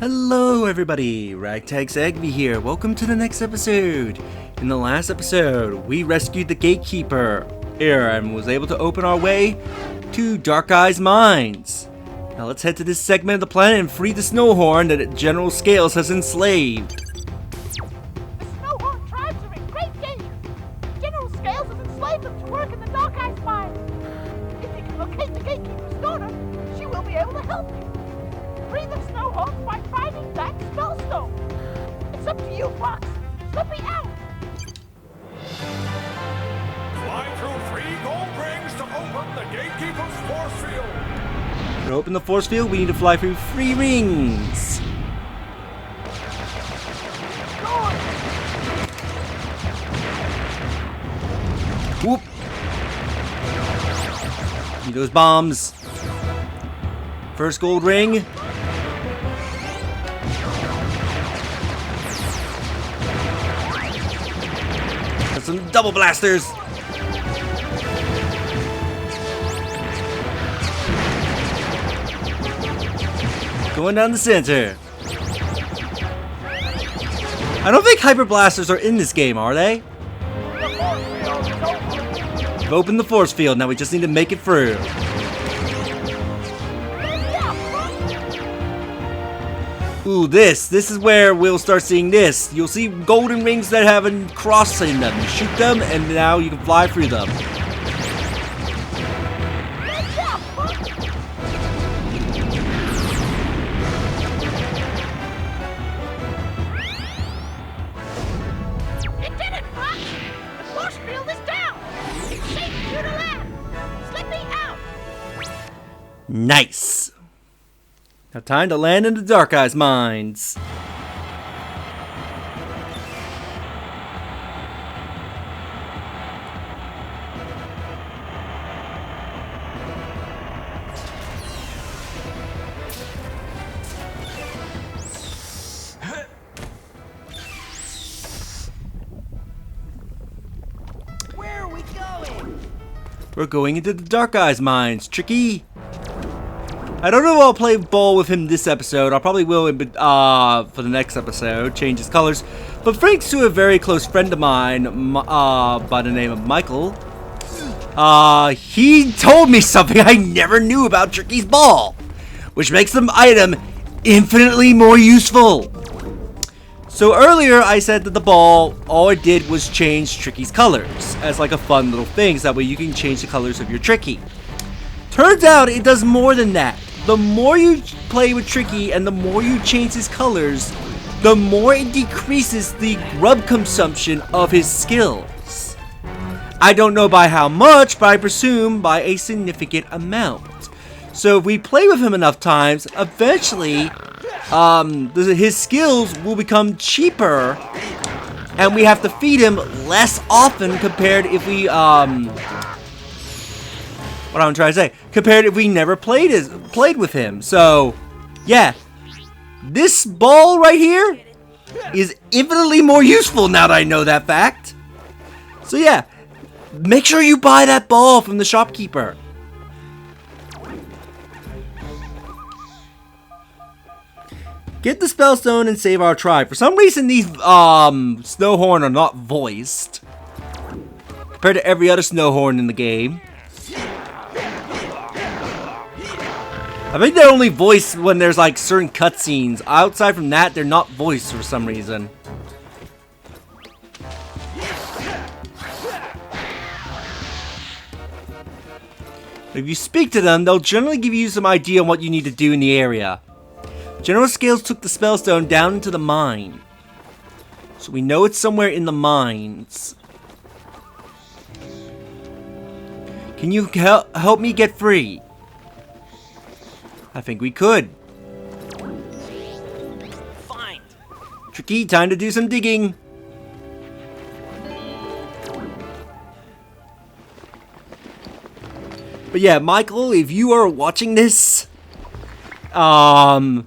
Hello everybody, Ragtag's Agby here. Welcome to the next episode. In the last episode, we rescued the gatekeeper here and was able to open our way to DarkIce Mines. Now let's head to this segment of the planet and free the SnowHorn that General Scales has enslaved. The SnowHorn tribes are in great danger. General Scales has enslaved them to work in the DarkIce Mines. If you can locate the gatekeeper's daughter, she will be able to help you. Free the SnowHorns by finding that SpellStone. It's up to you, Fox. Let me out. Fly through 3 gold rings to open the gatekeeper's force field. To open the force field, we need to fly through 3 rings. Whoop. Need those bombs. First gold ring. Got some double blasters. Going down the center. I don't think hyper blasters are in this game, are they? We've opened the force field. Now we just need to make it through. Ooh, this is where we'll start seeing this. You'll see golden rings that have a cross in them. You shoot them, and now you can fly through them. You did it, Fox! The force field is down! It's safe for you to land! Slip me out! Nice. Now time to land in the DarkIce Mines. Where are we going? We're going into the DarkIce Mines. Tricky. I don't know if I'll play ball with him this episode. I probably will for the next episode, change his colors. But thanks to a very close friend of mine by the name of Michael, he told me something I never knew about Tricky's ball, which makes the item infinitely more useful. So earlier I said that the ball, all it did was change Tricky's colors as like a fun little thing, so that way you can change the colors of your Tricky. Turns out it does more than that. The more you play with Tricky and the more you change his colors, the more it decreases the grub consumption of his skills. I don't know by how much, but I presume by a significant amount. So if we play with him enough times, eventually his skills will become cheaper and we have to feed him less often compared if we what I'm trying to say, compared if we never played with him. So, yeah, this ball right here is infinitely more useful now that I know that fact. So yeah, make sure you buy that ball from the shopkeeper. Get the SpellStone and save our tribe. For some reason, these SnowHorn are not voiced compared to every other SnowHorn in the game. I think they're only voiced when there's like certain cutscenes. Outside from that, they're not voiced for some reason. If you speak to them, they'll generally give you some idea on what you need to do in the area. General Scales took the SpellStone down into the mine, so we know it's somewhere in the mines. Can you help me get free? I think we could. Fine. Tricky, time to do some digging. But yeah, Michael, if you are watching this, I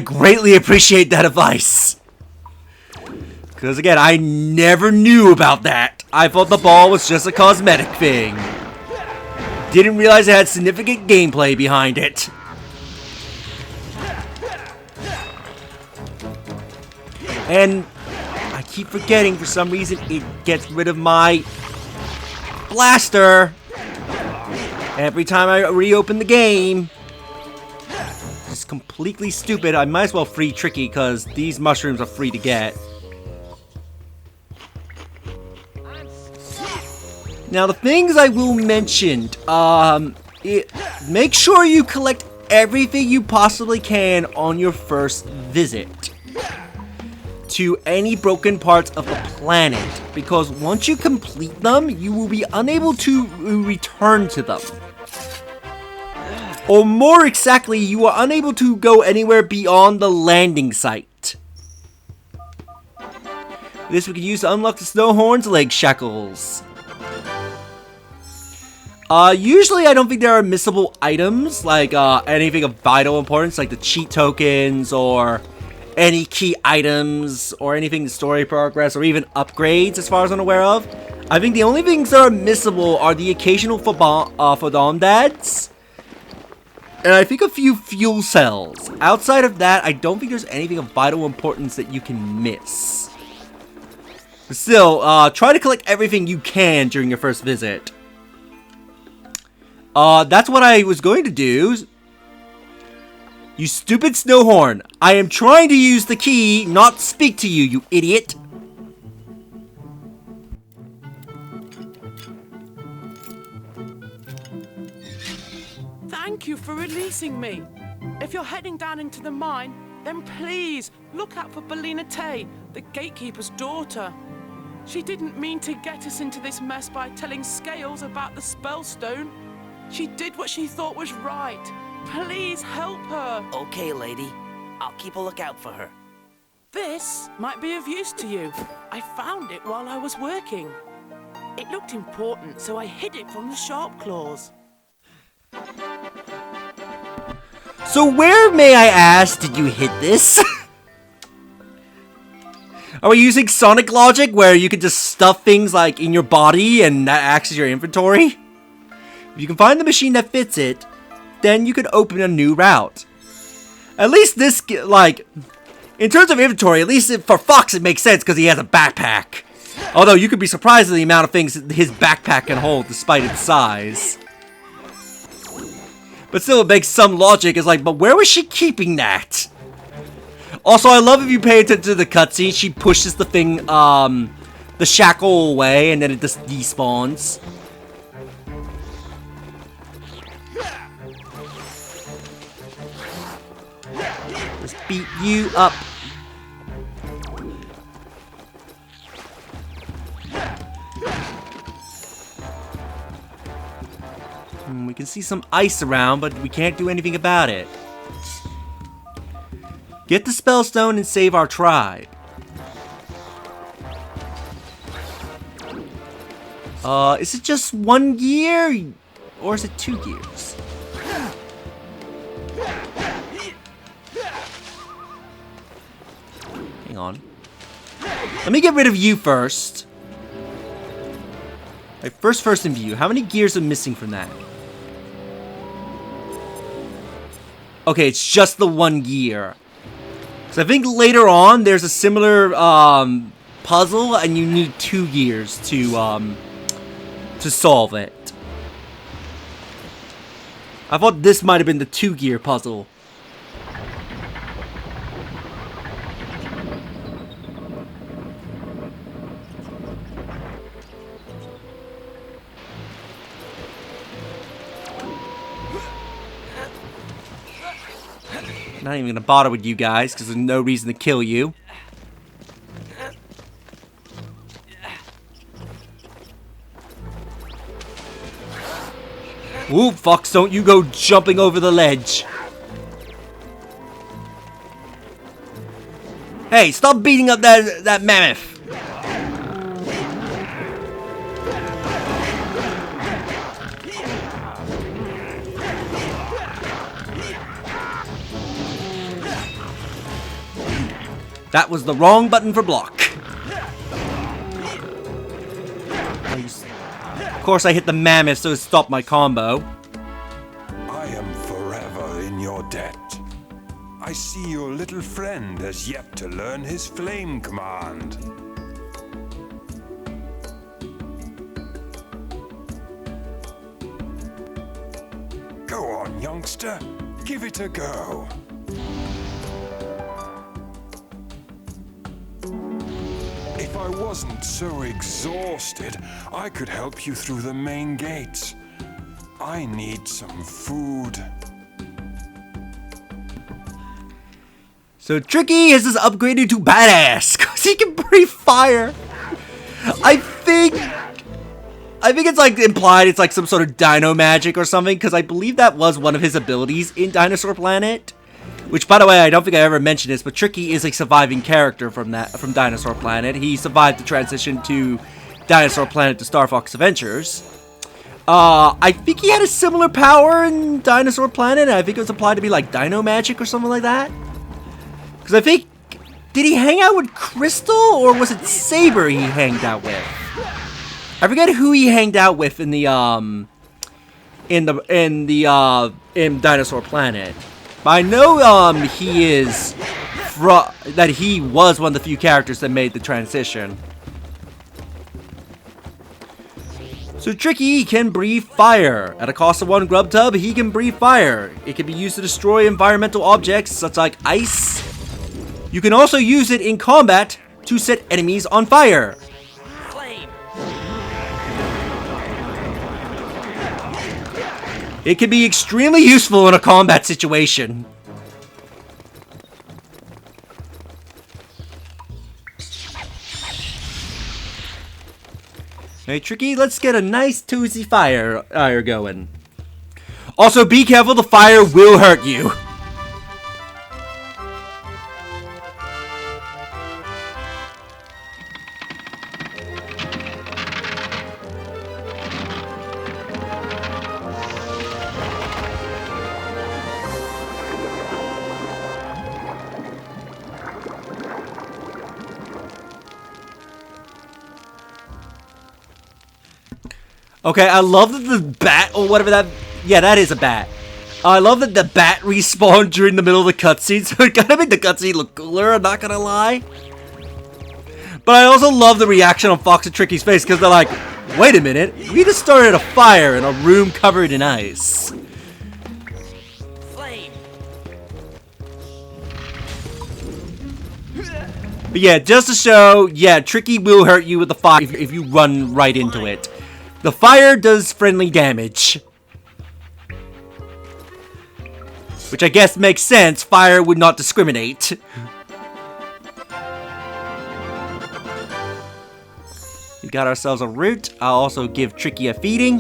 greatly appreciate that advice. Because again, I never knew about that. I thought the ball was just a cosmetic thing. Didn't realize it had significant gameplay behind it. And I keep forgetting, for some reason, it gets rid of my blaster every time I reopen the game. It's completely stupid. I might as well free Tricky, because these mushrooms are free to get. Now, the things I will mention, make sure you collect everything you possibly can on your first visit to any broken parts of the planet, because once you complete them, you will be unable to return to them. Or more exactly, you are unable to go anywhere beyond the landing site. This we can use to unlock the SnowHorns leg shackles. Usually I don't think there are missable items, like anything of vital importance, like the cheat tokens, or any key items, or anything in story progress, or even upgrades, as far as I'm aware of. I think the only things that are missable are the occasional Fodondads, and I think a few fuel cells. Outside of that, I don't think there's anything of vital importance that you can miss. But still, try to collect everything you can during your first visit. That's what I was going to do. You stupid SnowHorn. I am trying to use the key, not speak to you, you idiot. Thank you for releasing me. If you're heading down into the mine, then please look out for Belina Tay, the gatekeeper's daughter. She didn't mean to get us into this mess by telling Scales about the SpellStone. She did what she thought was right. Please help her. Okay, lady. I'll keep a lookout for her. This might be of use to you. I found it while I was working. It looked important, so I hid it from the sharp claws. So where, may I ask, did you hid this? Are we using Sonic logic, where you can just stuff things like in your body and that acts as your inventory? If you can find the machine that fits it, then you can open a new route. At least this, like, in terms of inventory, at least for Fox it makes sense because he has a backpack. Although you could be surprised at the amount of things his backpack can hold despite its size. But still, it makes some logic. It's like, but where was she keeping that? Also, I love if you pay attention to the cutscene, she pushes the thing, the shackle away and then it just despawns. Beat you up. We can see some ice around, but we can't do anything about it. Get the SpellStone and save our tribe. Is it just 1 year? Or is it 2 years? Hang on. Let me get rid of you first. Right, first in view. How many gears are missing from that? Okay, it's just the 1 gear. So I think later on there's a similar puzzle, and you need 2 gears to solve it. I thought this might have been the 2 gear puzzle. Not even gonna bother with you guys because there's no reason to kill you. Ooh, Fox, don't you go jumping over the ledge. Hey, stop beating up that mammoth. That was the wrong button for block. Of course, I hit the mammoth, so it stopped my combo. I am forever in your debt. I see your little friend has yet to learn his flame command. Go on, youngster. Give it a go. If I wasn't so exhausted, I could help you through the main gates. I need some food. So Tricky has just upgraded to badass because he can breathe fire. I think it's like implied it's like some sort of dino magic or something, because I believe that was one of his abilities in Dinosaur Planet. Which, by the way, I don't think I ever mentioned this, but Tricky is a surviving character from Dinosaur Planet. He survived the transition to Dinosaur Planet to Star Fox Adventures. I think he had a similar power in Dinosaur Planet, and I think it was applied to be like dino magic or something like that. Because I think, did he hang out with Crystal, or was it Saber he hanged out with? I forget who he hanged out with in the in Dinosaur Planet. But I know he was one of the few characters that made the transition. So Tricky can breathe fire. At a cost of 1 grub tub, he can breathe fire. It can be used to destroy environmental objects such like ice. You can also use it in combat to set enemies on fire. Flame. It can be extremely useful in a combat situation. Hey, Tricky, let's get a nice toothy fire going. Also, be careful, the fire will hurt you. Okay, I love that the bat, or whatever that... Yeah, that is a bat. I love that the bat respawned during the middle of the cutscene, so it kind of made the cutscene look cooler, I'm not gonna lie. But I also love the reaction on Fox and Tricky's face, because they're like, wait a minute, we just started a fire in a room covered in ice. Flame. But yeah, just to show, yeah, Tricky will hurt you with the fire if you run right into it. The fire does friendly damage. Which I guess makes sense, fire would not discriminate. We got ourselves a root. I'll also give Tricky a feeding.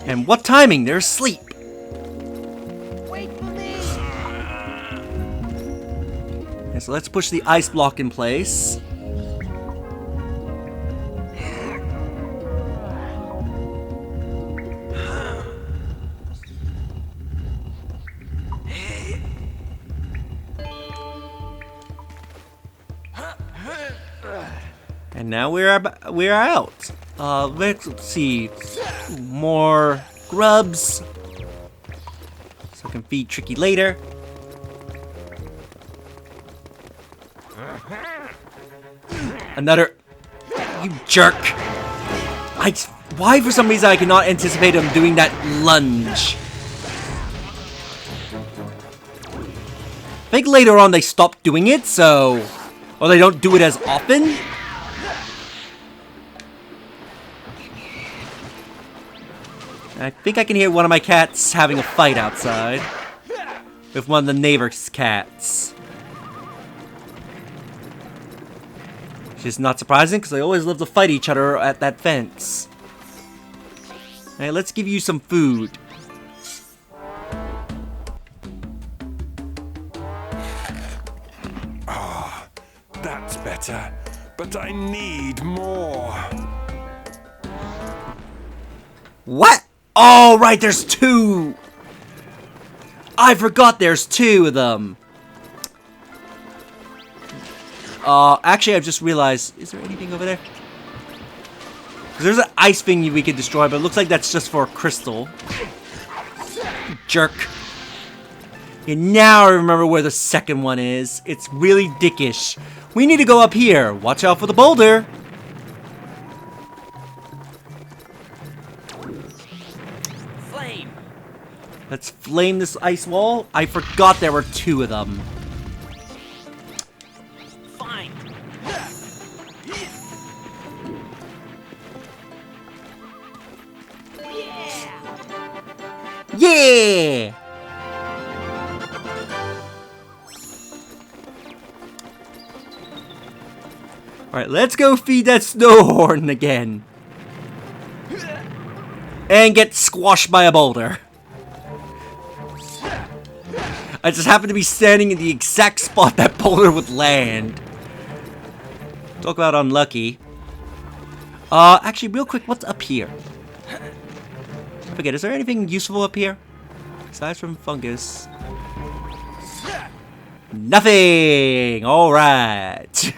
And what timing? They're asleep. Wait for me. And so let's push the ice block in place. And now we're out. Let's see, more grubs, so I can feed Tricky later. Another, you jerk! Why for some reason I cannot anticipate him doing that lunge? I think later on they stopped doing it, so, or they don't do it as often. I think I can hear one of my cats having a fight outside with one of the neighbor's cats. Which is not surprising because they always love to fight each other at that fence. Hey, let's give you some food. Ah, that's better. But I need more. What? Oh, right, there's two! I forgot there's two of them. Actually, I've just realized, is there anything over there? There's an ice thing we can destroy, but it looks like that's just for a crystal. Jerk. And now I remember where the second one is. It's really dickish. We need to go up here. Watch out for the boulder. Flame. Let's flame this ice wall. I forgot there were 2 of them. Fine. Yeah! Alright, let's go feed that SnowHorn again. And get squashed by a boulder. I just happen to be standing in the exact spot that boulder would land. Talk about unlucky. Actually, real quick, what's up here? I forget, is there anything useful up here? Aside from fungus. Nothing! Alright.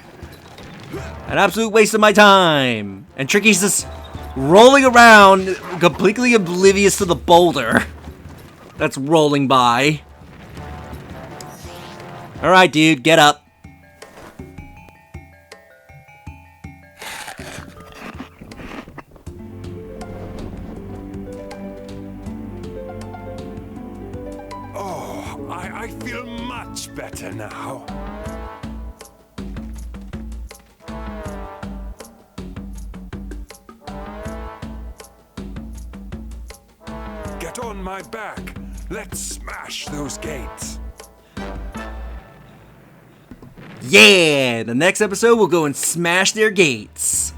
An absolute waste of my time. And Tricky's just rolling around, completely oblivious to the boulder that's rolling by. Alright, dude, get up. Oh, I feel much better now. Get on my back. Let's smash those gates. Yeah! The next episode we'll go and smash their gates.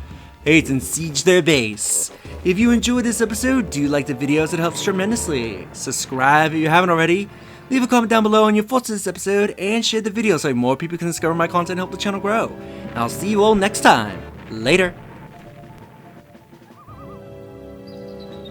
And siege their base. If you enjoyed this episode, do like the videos, it helps tremendously. Subscribe if you haven't already. Leave a comment down below on your thoughts on this episode, and share the video so more people can discover my content and help the channel grow. I'll see you all next time. Later.